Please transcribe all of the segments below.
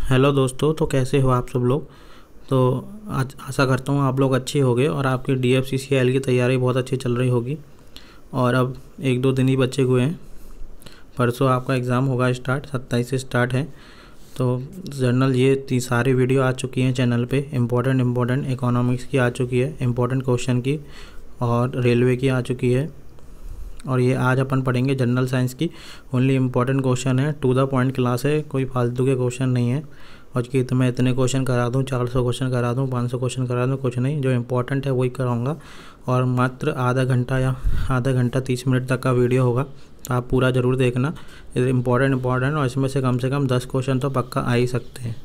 Hello दोस्तों, तो कैसे हो आप सब लोग। तो आज आशा करता हूँ आप लोग अच्छे होंगे और आपकी DFCCIL की तैयारी बहुत अच्छी चल रही होगी। और अब 1-2 दिन ही बचे हुए हैं। परसों आपका एग्ज़ाम होगा स्टार्ट, 27 से स्टार्ट है। तो जर्नल ये सारी वीडियो आ चुकी हैं चैनल पे। इम्पोर्टेंट इकोनॉमिक्स की आ चुकी है, इम्पोर्टेंट क्वेश्चन की, और रेलवे की आ चुकी है। और ये आज अपन पढ़ेंगे जनरल साइंस की। ओनली इम्पोर्टेंट क्वेश्चन है, टू द पॉइंट क्लास है, कोई फालतू के क्वेश्चन नहीं है। और कि तो मैं इतने क्वेश्चन करा दूँ, 400 क्वेश्चन करा दूँ, 500 क्वेश्चन करा दूँ, कुछ नहीं। जो इम्पोर्टेंट है वही कराऊँगा। और मात्र आधा घंटा 30 मिनट तक का वीडियो होगा, तो आप पूरा ज़रूर देखना। इम्पोर्टेंट और इसमें से कम 10 क्वेश्चन तो पक्का आ ही सकते हैं।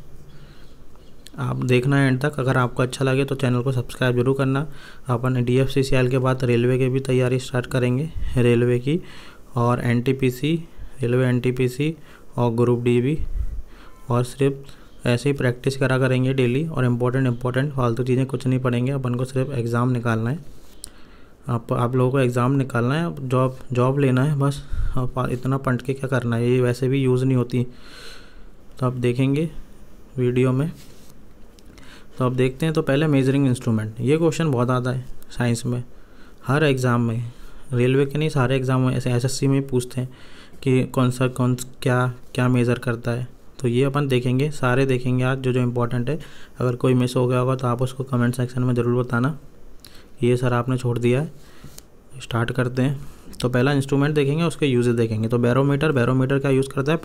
आप देखना एंड तक। अगर आपको अच्छा लगे तो चैनल को सब्सक्राइब जरूर करना। अपन DFCCIL के बाद रेलवे की भी तैयारी स्टार्ट करेंगे, रेलवे की और NTPC, रेलवे NTPC और ग्रुप D भी। और सिर्फ ऐसे ही प्रैक्टिस करा करेंगे डेली। और इम्पोर्टेंट फालतू चीज़ें कुछ नहीं पढ़ेंगे अपन को, सिर्फ एग्ज़ाम निकालना है। आप लोगों को एग्ज़ाम निकालना है, जॉब लेना है बस। इतना पढ़ के क्या करना है, ये वैसे भी यूज़ नहीं होती। तो आप देखेंगे वीडियो में। तो अब देखते हैं। तो पहले मेजरिंग इंस्ट्रूमेंट, ये क्वेश्चन बहुत आता है साइंस में, हर एग्ज़ाम में। रेलवे के नहीं, सारे एग्ज़ाम में, ऐसे SSC में पूछते हैं कि कौन क्या मेज़र करता है। तो ये अपन देखेंगे, सारे देखेंगे आज, जो इम्पोर्टेंट है। अगर कोई मिस हो गया होगा तो आप उसको कमेंट सेक्शन में ज़रूर बताना, ये सर आपने छोड़ दिया है। स्टार्ट करते हैं। तो पहला इंस्ट्रूमेंट देखेंगे, उसके यूजेस देखेंगे। तो बैरोमीटर का यूज़ करता है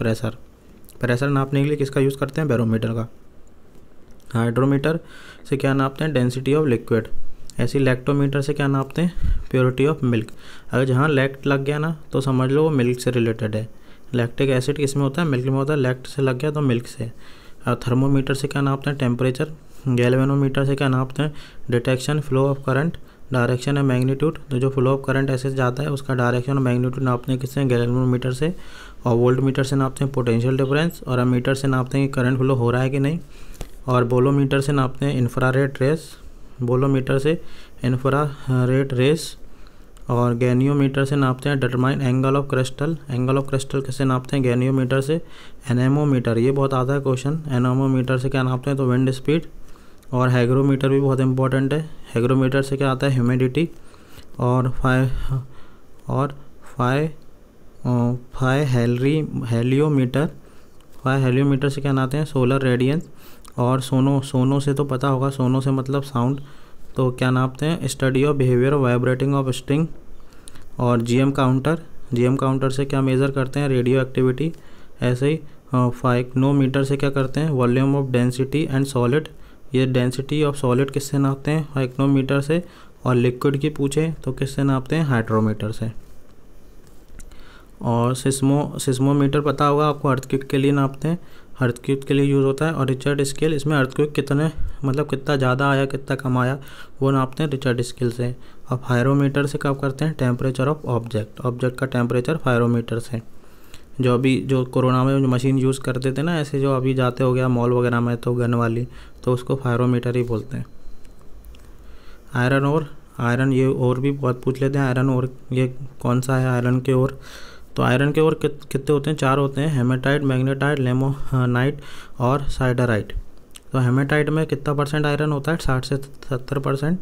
प्रेशर नापने के लिए किसका यूज़ करते हैं, बैरोमीटर का। हाइड्रोमीटर से क्या नापते हैं, डेंसिटी ऑफ लिक्विड। ऐसी लैक्टोमीटर से क्या नापते हैं, प्योरिटी ऑफ मिल्क। अगर जहाँ लैक्ट लग गया ना तो समझ लो वो मिल्क से रिलेटेड है। लैक्टिक एसिड किस में होता है, मिल्क में होता है। लैक्ट से लग गया तो मिल्क से। और थर्मोमीटर से क्या नापते हैं, टेम्परेचर। गैल्वेनोमीटर से क्या नापते हैं, detection, flow of current, direction and magnitude. तो जो फ्लो ऑफ करंट ऐसे जाता है उसका डायरेक्शन और मैग्नीट्यूड नापते हैं किससे, गैल्वेनोमीटर से। और वोल्ट मीटर से नापते हैं पोटेंशियल डिफरेंस। और अमीटर से नापते हैं कि करंट फ्लो हो रहा है कि नहीं। और बोलोमीटर से नापते हैं इंफ्रारेड रेस। और गैनियोमीटर से नापते हैं डिटरमाइन एंगल ऑफ क्रिस्टल कैसे नापते हैं, गैनियोमीटर से। एनेमोमीटर, ये बहुत आता है क्वेश्चन, एनेमोमीटर से क्या नापते हैं, तो विंड स्पीड। और हैग्रोमीटर भी बहुत इंपॉर्टेंट है। हैग्रोमीटर से क्या आता है, ह्यूमिडिटी। और हेलियोमीटर से क्या नापते हैं, सोलर रेडियंस। और सोनो से तो पता होगा, सोनो से मतलब साउंड, तो क्या नापते हैं, study of behaviour vibrating of string. और GM काउंटर से क्या मेज़र करते हैं, रेडियो एक्टिविटी। ऐसे ही फाइक्नोमीटर से क्या करते हैं, volume of density and solid. ये डेंसिटी ऑफ सॉलिड किससे नापते हैं, फाइक्नोमीटर से। और लिक्विड की पूछे तो किससे नापते हैं, हाइड्रोमीटर से। और सिस्मोमीटर पता होगा आपको, अर्थक्वेक के लिए नापते हैं, अर्थक्वेक के लिए यूज़ होता है। और रिचर्ड स्केल, इसमें अर्थक्वेक कितना ज़्यादा आया कितना कम आया वो नापते हैं रिचर्ड स्केल से। और फायरोमीटर से कब करते हैं, टेम्परेचर ऑफ ऑब्जेक्ट का टेम्परेचर फायरोमीटर से। जो कोरोना में जो मशीन यूज़ करते थे ना, ऐसे जो अभी जाते हो गया मॉल वगैरह में तो गन वाली, तो उसको फायरोमीटर ही बोलते हैं। आयरन ये और भी बहुत पूछ लेते हैं। आयरन और ये कौन सा है, आयरन के और। तो आयरन के और कितने होते हैं, 4 होते हैं, हेमेटाइट, मैग्नेटाइट, लेमोनाइट और साइडराइट। तो हेमेटाइट में कितना परसेंट आयरन होता है, 60 से 70%।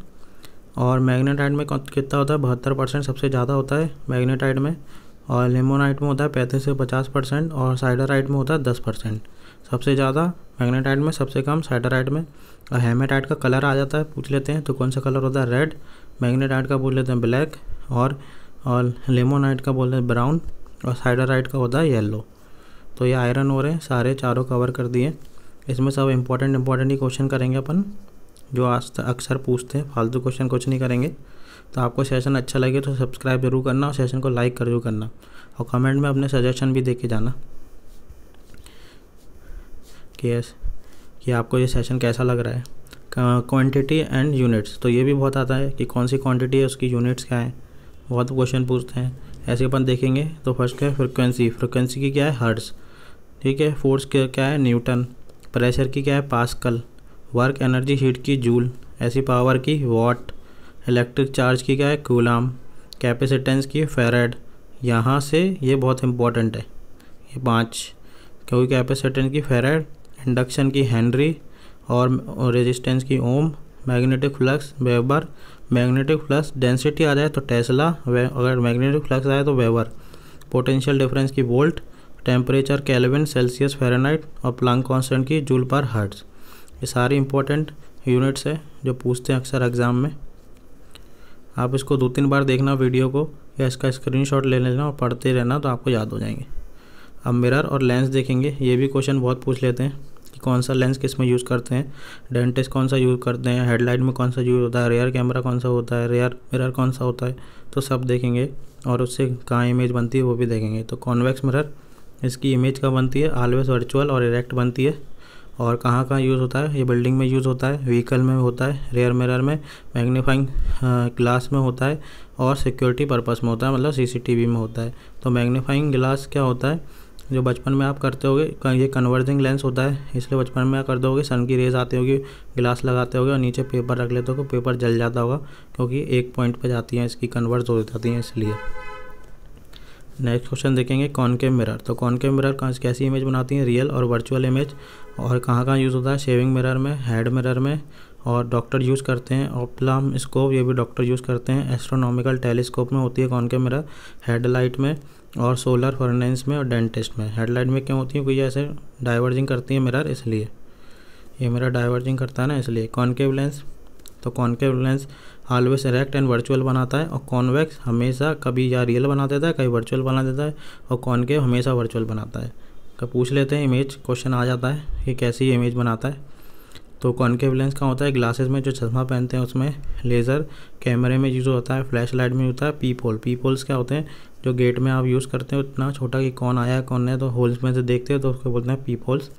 और मैग्नेटाइट में कितना होता है, 72% सबसे ज़्यादा होता है मैग्नेटाइट में। और लेमोनाइट में होता है 35 से 50%। और साइडराइट में होता है 10%। सबसे ज़्यादा मैग्नेटाइट में, सबसे कम साइडराइट में। और हेमेटाइट का कलर आ जाता है, पूछ लेते हैं, तो कौन सा कलर होता है, रेड। मैग्नेटाइट का बोल लेते हैं ब्लैक। और लेमोनाइट का बोलते हैं ब्राउन। और साइडराइट का होता है येलो। तो ये आयरन और है, सारे चारों कवर कर दिए। इसमें सब इम्पोर्टेंट ही क्वेश्चन करेंगे अपन, जो आज तक अक्सर पूछते हैं। फालतू क्वेश्चन कुछ नहीं करेंगे। तो आपको सेशन अच्छा लगे तो सब्सक्राइब जरूर करना और सेशन को लाइक जरूर करना। और कमेंट में अपने सजेशन भी दे के जाना कि आपको ये सेशन कैसा लग रहा है। क्वांटिटी एंड यूनिट्स, तो ये भी बहुत आता है कि कौन सी क्वांटिटी है, उसकी यूनिट्स क्या है, बहुत क्वेश्चन पूछते हैं। ऐसे अपन देखेंगे। तो फर्स्ट क्या है, फ्रिक्वेंसी की क्या है, हर्ट्ज़, ठीक है। फोर्स क्या है, न्यूटन। प्रेशर की क्या है, पास्कल। वर्क एनर्जी हीट की, जूल। ऐसी पावर की, वॉट। इलेक्ट्रिक चार्ज की क्या है, कूलाम। कैपेसिटेंस की, फैराड। यहाँ से ये बहुत इंपॉर्टेंट है, ये 5, क्योंकि कैपेसिटेंस की फैराड इंडक्शन की हेनरी और रेजिस्टेंस की ohm, magnetic flux weber, magnetic flux density आ जाए तो टेस्ला, अगर मैग्नेटिक फ्लक्स आए तो वेबर, पोटेंशियल डिफरेंस की volt, temperature kelvin, Celsius, Fahrenheit और प्लांक कांस्टेंट की जूल पर हर्ट्ज। ये सारी इंपॉर्टेंट यूनिट्स है जो पूछते हैं अक्सर एग्ज़ाम में। आप इसको 2-3 बार देखना वीडियो को, या इसका स्क्रीनशॉट ले लेना और पढ़ते रहना तो आपको याद हो जाएंगे। अब मिरर और लेंस देखेंगे। ये भी क्वेश्चन बहुत पूछ लेते हैं कि कौन सा लेंस किस में यूज़ करते हैं, डेंटिस्ट कौन सा यूज़ करते हैं, हेडलाइट में कौन सा यूज़ होता है, रेयर कैमरा कौन सा होता है, रेयर मिरर कौन सा होता है, तो सब देखेंगे। और उससे कहाँ इमेज बनती है वो भी देखेंगे। तो कॉन्वेक्स मिरर, इसकी इमेज कहाँ बनती है, ऑलवेज वर्चुअल और इरेक्ट बनती है। और कहाँ कहाँ यूज़ होता है, ये बिल्डिंग में यूज़ होता है, व्हीकल में होता है, रेयर मिरर में, मैग्नीफाइंग ग्लास में होता है और सिक्योरिटी पर्पस में होता है, मतलब सीसीटीवी में होता है। तो मैग्नीफाइंग ग्लास क्या होता है, जो बचपन में आप करते होगे, ये कन्वर्जिंग लेंस होता है, इसलिए बचपन में आप करते होगे, सन की रेज आती होगी, ग्लास लगाते होगे और नीचे पेपर रख लेते हो, पेपर जल जाता होगा क्योंकि एक पॉइंट पे जाती हैं, इसकी कन्वर्ज हो जाती हैं इसलिए। नेक्स्ट क्वेश्चन देखेंगे कॉनकेव मिरर। तो कॉनकेव मिरर कैसी इमेज बनाती हैं, रियल और वर्चुअल इमेज। और कहाँ कहाँ यूज़ होता है, शेविंग मिरर में, हेड मिरर में, और डॉक्टर यूज़ करते हैं। ऑप्टल्म स्कोप, ये भी डॉक्टर यूज़ करते हैं। एस्ट्रोनॉमिकल टेलीस्कोप में होती है कॉनकेव मिरर, हेडलाइट में और सोलर फर्नेस में और डेंटिस्ट में। हेडलाइट में क्यों होती है, क्योंकि ऐसे डाइवर्जिंग करती है मिरर, इसलिए ये मिरर डाइवर्जिंग करता है ना, इसलिए। कॉनकेव लेंस, तो concave lens always erect and virtual बनाता है, और कॉन्वेक्स हमेशा कभी या रियल बना देता है, कभी वर्चुअल बना देता है, और कॉनकेव हमेशा वर्चुअल बनाता है। तो पूछ लेते हैं, इमेज क्वेश्चन आ जाता है कि कैसी इमेज बनाता है। तो कॉनकेव लेंस का होता है ग्लासेस में, जो चश्मा पहनते हैं उसमें, लेज़र कैमरे में यूज़ होता है, फ्लैश लाइट में होता है, पीप होल। पीप होल्स क्या होते हैं, जो गेट में आप यूज़ करते हैं उतना छोटा कि कौन आया है कौन नहीं, तो होल्स में से देखते हो तो उसको बोलते हैं पीप होल्स।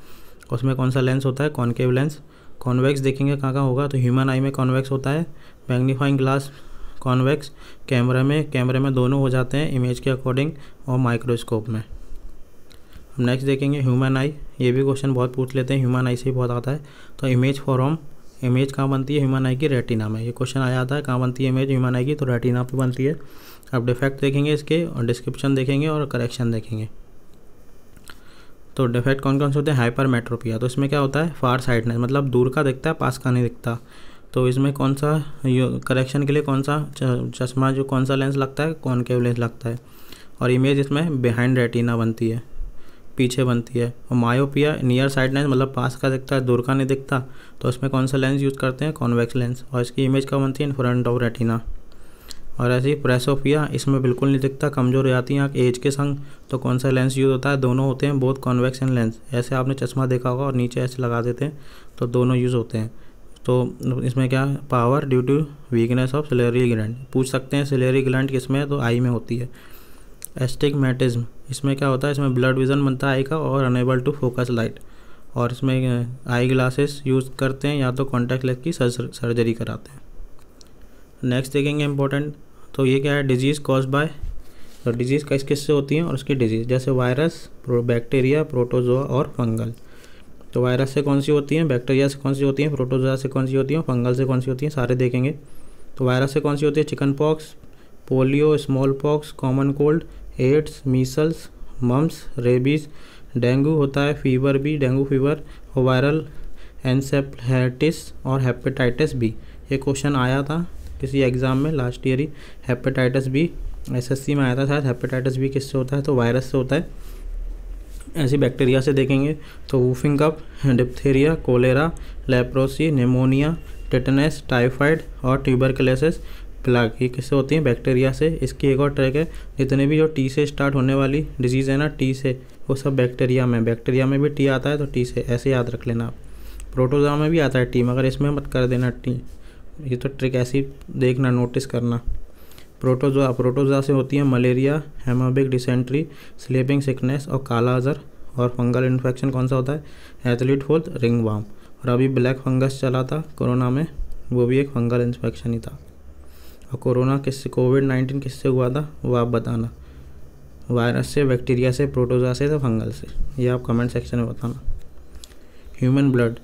उसमें कौन सा लेंस होता है, कॉनकेव लेंस। कॉन्वेक्स देखेंगे कहाँ कहाँ होगा, तो ह्यूमन आई में कॉन्वेक्स होता है, मैग्नीफाइंग ग्लास कॉन्वेक्स, कैमरे में दोनों हो जाते हैं इमेज के अकॉर्डिंग, और माइक्रोस्कोप में। हम नेक्स्ट देखेंगे ह्यूमन आई। ये भी क्वेश्चन बहुत पूछ लेते हैं, ह्यूमन आई से ही बहुत आता है। तो इमेज फॉर्म, इमेज कहाँ बनती है ह्यूमन आई की, रेटिना में। ये क्वेश्चन आ जाता है, कहाँ बनती है इमेज ह्यूमन आई की, तो रेटिना पे बनती है। अब डिफेक्ट देखेंगे इसके, और डिस्क्रिप्शन देखेंगे और करेक्शन देखेंगे। तो डिफेक्ट कौन कौन से होते हैं, हाइपरमेट्रोपिया। तो इसमें क्या होता है, फार साइडनेस, मतलब दूर का दिखता है, पास का नहीं दिखता। तो इसमें कौन सा करेक्शन के लिए कौन सा चश्मा, जो कौन सा लेंस लगता है, कॉनकेव लेंस लगता है। और इमेज इसमें बिहाइंड रेटिना बनती है, पीछे बनती है। और मायोपिया, नियर साइडनेस, मतलब पास का दिखता है, दूर का नहीं दिखता, तो इसमें कौन सा लेंस यूज़ करते हैं, कॉन्वेक्स लेंस। और इसकी इमेज कब बनती है, इन फ्रंट ऑफ रेटिना। और ऐसे ही प्रेसोपिया, इसमें बिल्कुल नहीं दिखता, कमज़ोर हो जाती है आँख एज के संग, तो कौन सा लेंस यूज़ होता है, दोनों होते हैं, बोथ कॉन्वेक्स एंड लेंस। ऐसे आपने चश्मा देखा होगा और नीचे ऐसे लगा देते हैं, तो दोनों यूज़ होते हैं। तो इसमें क्या, power due to weakness of ciliary gland. पूछ सकते हैं सिलेरी ग्लैंड किस में है, तो आई में होती है। एस्टिग्मेटिज्म, इसमें क्या होता है, इसमें ब्लड विजन बनता है आई का, और अनेबल टू फोकस लाइट। और इसमें आई ग्लासेस यूज़ करते हैं, या तो कॉन्टैक्ट लेंस की सर्जरी कराते हैं। नेक्स्ट देखेंगे इंपॉर्टेंट, तो ये क्या है, डिजीज़ कॉज बाय। तो डिजीज़ किससे होती है और उसकी डिजीज़, जैसे वायरस, बैक्टीरिया, प्रोटोजोआ और फंगल। तो वायरस से कौन सी होती हैं, बैक्टीरिया से कौन सी होती हैं, प्रोटोजोआ से कौन सी होती हैं, फंगल से कौन सी होती हैं, सारे देखेंगे। तो वायरस से कौन सी होती है, chickenpox, polio, smallpox, common cold, AIDS, measles, mumps, rabies. Dengue होता है, फीवर भी, डेंगू फीवर, और वायरल एनसेफेलाइटिस और हेपेटाइटिस बी। ये क्वेश्चन आया था किसी एग्ज़ाम में लास्ट ईयर ही, हेपेटाइटिस बी एसएससी में आया था शायद। हेपेटाइटिस बी किससे होता है, तो वायरस से होता है। ऐसी बैक्टीरिया से देखेंगे तो whooping cough, diphtheria, cholera, leprosy, pneumonia, tetanus, typhoid और ट्यूबरकुलोसिस प्लाग, ये किससे होती हैं, बैक्टीरिया से। इसकी एक और ट्रिक है, जितने भी जो टी से स्टार्ट होने वाली डिजीज़ है ना, टी से, वो सब बैक्टीरिया में भी टी आता है, तो टी से ऐसे याद रख लेना आप। प्रोटोजोआ में भी आता है टी, मगर इसमें मत कर देना टी, ये तो ट्रिक ऐसी देखना, नोटिस करना। प्रोटोजोआ से होती है मलेरिया, हेमोबिक डिसेंट्री, स्लीपिंग सिकनेस और काला अजहर। और फंगल इन्फेक्शन कौन सा होता है, एथलीट फुट, रिंगवार्म। और अभी ब्लैक फंगस चला था कोरोना में, वो भी एक फंगल इन्फेक्शन ही था। और कोरोना किससे, कोविड-19 किससे हुआ था, वो आप बताना, वायरस से, बैक्टीरिया से, प्रोटोजोआ से, तो फंगल से। ये आप कमेंट सेक्शन में बताना। ह्यूमन ब्लड,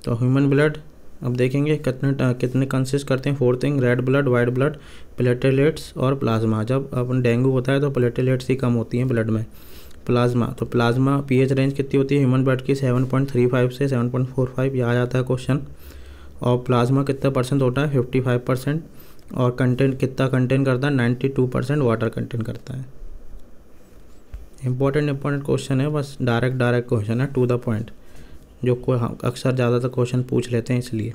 तो ह्यूमन ब्लड अब देखेंगे कितने कंसिस्ट करते हैं, 4 thing, red blood, white blood, platelets और प्लाज्मा। जब अपन डेंगू होता है तो प्लेटलेट्स ही कम होती हैं ब्लड में, प्लाज्मा, तो प्लाज्मा पीएच रेंज कितनी होती है ह्यूमन ब्लड की 7.35 से 7.45, ये आ जाता है क्वेश्चन। और प्लाज्मा कितना परसेंट होता है 55%, और कंटेंट कितना कंटेन करता है 92% वाटर कंटेन करता है। इंपॉर्टेंट क्वेश्चन है, बस डायरेक्ट क्वेश्चन है, टू द पॉइंट, जो कोई अक्सर ज़्यादातर क्वेश्चन पूछ लेते हैं इसलिए।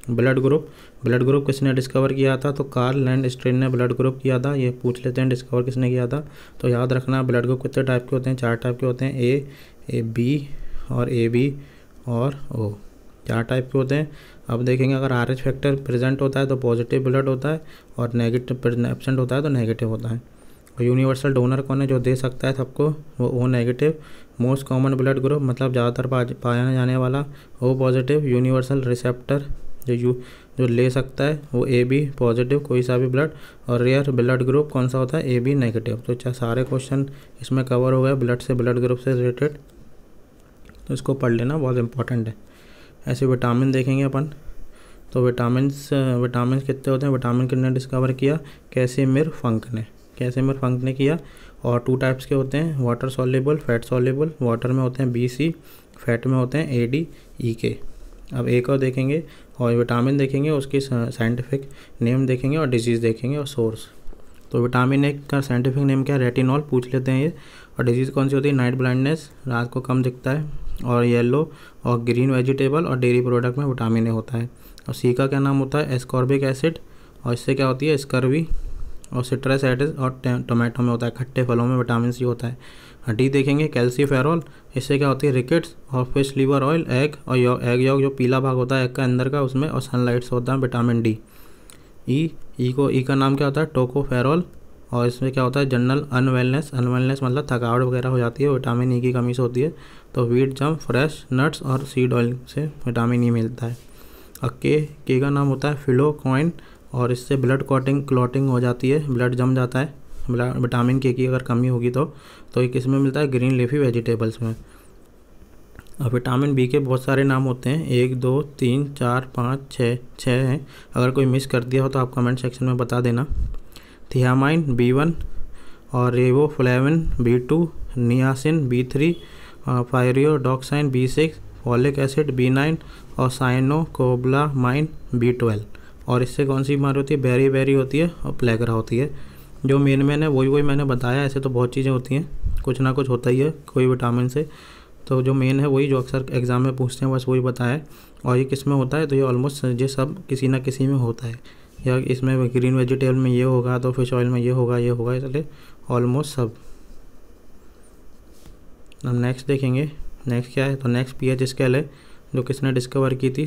ब्लड ग्रुप किसने डिस्कवर किया था, तो कार्ल लैंडस्टेन ने ब्लड ग्रुप किया था। ये पूछ लेते हैं डिस्कवर किसने किया था, तो याद रखना ब्लड ग्रुप कितने टाइप के होते हैं, 4 टाइप के होते हैं, ए बी और ए बी और ओ, 4 टाइप के होते हैं। अब देखेंगे अगर RH फैक्टर प्रेजेंट होता है तो पॉजिटिव ब्लड होता है, और नेगेटिव एब्सेंट होता है तो नेगेटिव होता है। और यूनिवर्सल डोनर कौन है, जो दे सकता है सबको, वो O negative. Most common blood group मतलब ज़्यादातर पाया जाने वाला O पॉजिटिव। यूनिवर्सल रिसेप्टर जो ले सकता है वो AB पॉजिटिव, कोई सा भी ब्लड। और रेयर ब्लड ग्रुप कौन सा होता है, AB नेगेटिव। तो सारे क्वेश्चन इसमें कवर हो गए ब्लड ग्रुप से रिलेटेड, तो इसको पढ़ लेना, बहुत इंपॉर्टेंट है। ऐसे विटामिन देखेंगे अपन, तो विटामिन कितने होते हैं, विटामिन किसने डिस्कवर किया, कैसिमिर फंक ने किया। और 2 टाइप्स के होते हैं, water soluble, fat soluble. Water में होते हैं BC, फैट में होते हैं AD EK। अब एक और देखेंगे, और विटामिन देखेंगे, उसकी साइंटिफिक नेम देखेंगे, और डिजीज़ देखेंगे, और सोर्स। तो विटामिन ए का साइंटिफिक नेम क्या है, रेटिनॉल, पूछ लेते हैं ये। और डिजीज़ कौन सी होती है, नाइट ब्लाइंडनेस, रात को कम दिखता है। और येलो और ग्रीन वेजिटेबल और डेयरी प्रोडक्ट में विटामिन ए होता है। और सी का क्या नाम होता है, एस्कॉर्बिक एसिड, और इससे क्या होती है, स्कर्वी। और सिट्रस एसिड और टोमेटो में होता है, खट्टे फलों में विटामिन सी होता है। डी देखेंगे, कैल्सीफेरॉल, इससे क्या होती है, रिकेट्स। और फिश लीवर ऑयल, एग, और एग योग जो पीला भाग होता है एग का अंदर का, उसमें, और सनलाइट से होता है विटामिन डी। ई का नाम क्या होता है, टोकोफेरॉल, और इसमें क्या होता है, जनरल अनवेलनेस मतलब थकावट वगैरह हो जाती है, विटामिन ई की कमी से होती है। तो व्हीट जंप, फ्रेश नट्स और सीड ऑयल से विटामिन ई मिलता है। और के का नाम होता है फिलोक्वाइन, और इससे ब्लड क्लॉटिंग हो जाती है, ब्लड जम जाता है। विटामिन के की अगर कमी होगी तो ये किस में मिलता है, ग्रीन लीफी वेजिटेबल्स में। और विटामिन बी के बहुत सारे नाम होते हैं, 1 2 3 4 5 6 हैं। अगर कोई मिस कर दिया हो तो आप कमेंट सेक्शन में बता देना। थियामाइन B1, और रेबोफ्लेविन B2, niacin B3, पायरियोडॉक्साइन B6, folic acid B9, और साइनोकोबालामाइन B12। और इससे कौन सी बीमारी होती है, बेरी होती है, और प्लेगरा होती है। जो मेन है वही मैंने बताया, ऐसे तो बहुत चीज़ें होती हैं, कुछ ना कुछ होता ही है कोई विटामिन से। तो जो मेन है वही, जो अक्सर एग्ज़ाम में पूछते हैं, बस वही बताया है। और ये किस में होता है, तो ये ऑलमोस्ट ये सब किसी ना किसी में होता है, या इसमें ग्रीन वेजिटेबल में ये होगा, तो फिश ऑयल में ये होगा, इसलिए ऑलमोस्ट सब। अब नेक्स्ट देखेंगे, नेक्स्ट क्या है, तो नेक्स्ट पीएच स्केल है, जो किसने डिस्कवर की थी,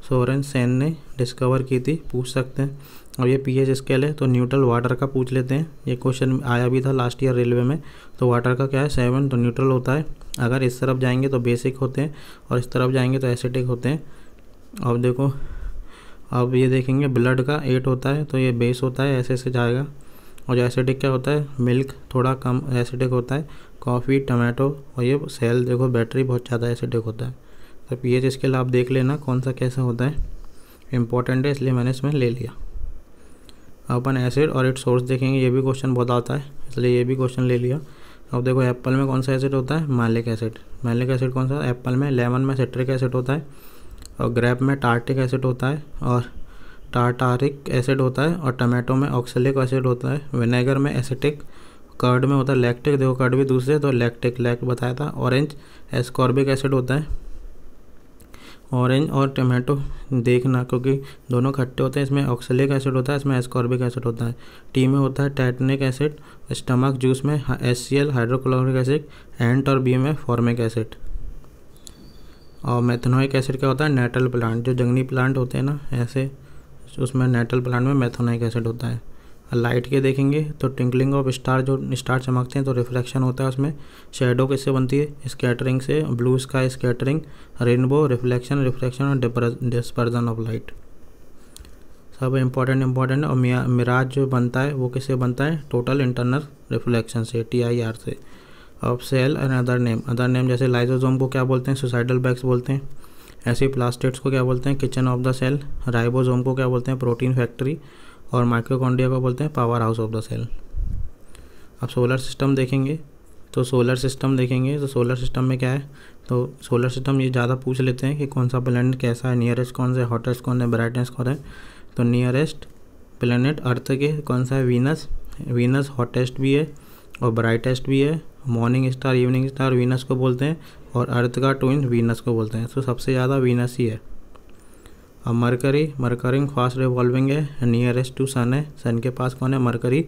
सोरेनसेन ने डिस्कवर की थी, पूछ सकते हैं। और ये पीएच स्केल है, तो न्यूट्रल वाटर का पूछ लेते हैं, ये क्वेश्चन आया भी था लास्ट ईयर रेलवे में। तो वाटर का क्या है 7, तो न्यूट्रल होता है। अगर इस तरफ जाएंगे तो बेसिक होते हैं, और इस तरफ जाएंगे तो एसिडिक होते हैं। अब देखो, अब ये देखेंगे ब्लड का 8 होता है, तो ये बेस होता है, ऐसे जाएगा। और जो एसिडिक क्या होता है, मिल्क थोड़ा कम एसिडिक होता है, कॉफ़ी, टमाटो। और ये सेल देखो, बैटरी बहुत ज़्यादा एसिडिक होता है। तो पीएच स्केल आप देख लेना कौन सा कैसा होता है, इंपॉर्टेंट है इसलिए मैंने इसमें ले लिया। अपन एसिड और इट सोर्स देखेंगे, ये भी क्वेश्चन बहुत आता है, इसलिए ये भी क्वेश्चन ले लिया। अब देखो, एप्पल में कौन सा एसिड होता है, मैलिक एसिड कौन सा, एप्पल में। लेमन में सिट्रिक एसिड होता है, और ग्रेप में टार्टिक एसिड होता है, और टार्टारिक एसिड होता है। और टमाटो में ऑक्सैलिक एसिड होता है। विनेगर में एसिटिक, कर्ड में होता है लैक्टिक, देखो कर्ड भी दूसरे, तो लैक्टिक बताया था। ऑरेंज एस्कॉर्बिक एसिड होता है। ऑरेंज और टमाटो देखना, क्योंकि दोनों खट्टे होते हैं, इसमें ऑक्सैलिक एसिड होता है, इसमें एस्कॉर्बिक एसिड होता है। टी में होता है टैटनिक एसिड, स्टमक जूस में HCl हाइड्रोक्लोरिक एसिड, एंट और बी में फॉर्मिक एसिड। और मेथनोइक एसिड क्या होता है, नेटल प्लांट, जो जंगली प्लांट होते हैं ना ऐसे, उसमें नेटल प्लांट में मेथनोइक एसिड होता है। लाइट के देखेंगे तो ट्विंकलिंग ऑफ स्टार, जो स्टार चमकते हैं तो रिफ्लेक्शन होता है उसमें। शेडो किससे बनती है, स्कैटरिंग से। Blue sky scattering, rainbow reflection और डिस्पर्जन ऑफ लाइट, सब इंपॉर्टेंट। और मिराज जो बनता है वो किससे बनता है, टोटल इंटरनल रिफ्लेक्शन से, TIR से। अब सेल एंड अदर नेम जैसे लाइसोसोम को क्या बोलते हैं, सुसाइडल बैग्स बोलते हैं। ऐसे प्लास्टिड्स को क्या बोलते हैं, kitchen of the cell. Ribosome को क्या बोलते हैं, प्रोटीन फैक्ट्री। और माइटोकॉन्ड्रिया को बोलते हैं powerhouse of the cell. अब सोलर सिस्टम देखेंगे, तो सोलर सिस्टम देखेंगे, तो सोलर सिस्टम में क्या है, तो सोलर सिस्टम ये ज़्यादा पूछ लेते हैं कि कौन सा प्लैनेट कैसा है, नियरेस्ट कौन सा है, हॉटेस्ट कौन है, ब्राइटेस्ट कौन है। तो नियरेस्ट प्लैनेट अर्थ के कौन सा है, वीनस। वीनस हॉटेस्ट भी है और ब्राइटेस्ट भी है। Morning star, evening star Venus को बोलते हैं, और अर्थ का ट्विन वीनस को बोलते हैं। तो सबसे ज़्यादा वीनस ही है। अब मरकरी फास्ट रिवॉल्विंग है, नियरेस्ट टू सन है। सन के पास कौन है, मरकरी।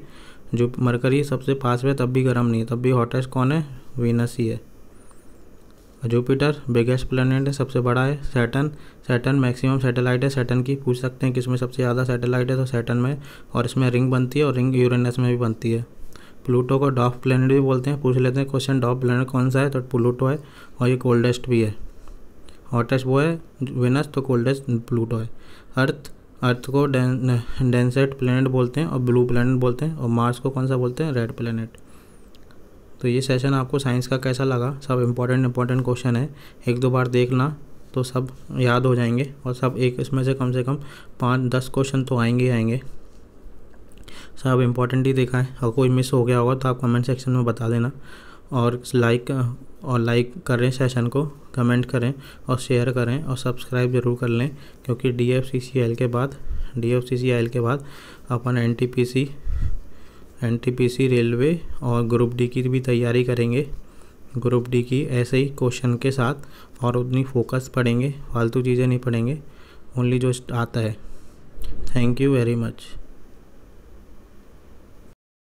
जो मरकरी सबसे पास में, तब भी गर्म नहीं है, तब भी हॉटेस्ट कौन है, वीनस ही है। जुपिटर बिगेस्ट प्लैनेट है, सबसे बड़ा है। सैटर्न मैक्सिमम सैटेलाइट है। सैटर्न की पूछ सकते हैं कि इसमें सबसे ज़्यादा सैटेलाइट है, तो सैटर्न में, और इसमें रिंग बनती है, और रिंग यूरेनस में भी बनती है। प्लूटो को डॉफ प्लैनेट भी बोलते हैं, पूछ लेते हैं क्वेश्चन, डॉफ प्लैनेट कौन सा है, तो प्लूटो है, और ये कोल्डेस्ट भी है। हॉटेस्ट वो है वेनस, तो कोल्डेस्ट प्लूटो है। अर्थ को डेंसेट प्लैनेट बोलते हैं और ब्लू प्लैनेट बोलते हैं, और मार्स को कौन सा बोलते हैं, रेड प्लैनेट। तो ये सेशन आपको साइंस का कैसा लगा? सब इम्पोर्टेंट क्वेश्चन है, एक दो बार देखना तो सब याद हो जाएंगे, और सब एक इसमें से कम 5-10 क्वेश्चन तो आएंगे। सब इम्पोर्टेंट ही देखा है, और कोई मिस हो गया होगा तो आप कमेंट सेक्शन में बता देना। और लाइक करें सेशन को, कमेंट करें और शेयर करें, और सब्सक्राइब ज़रूर कर लें, क्योंकि DFCCL के बाद अपन NTPC रेलवे और ग्रुप डी की भी तैयारी करेंगे। ग्रुप डी की ऐसे ही क्वेश्चन के साथ, और उतनी फोकस पढ़ेंगे, फालतू चीज़ें नहीं पढ़ेंगे, ओनली जो आता है। Thank you very much.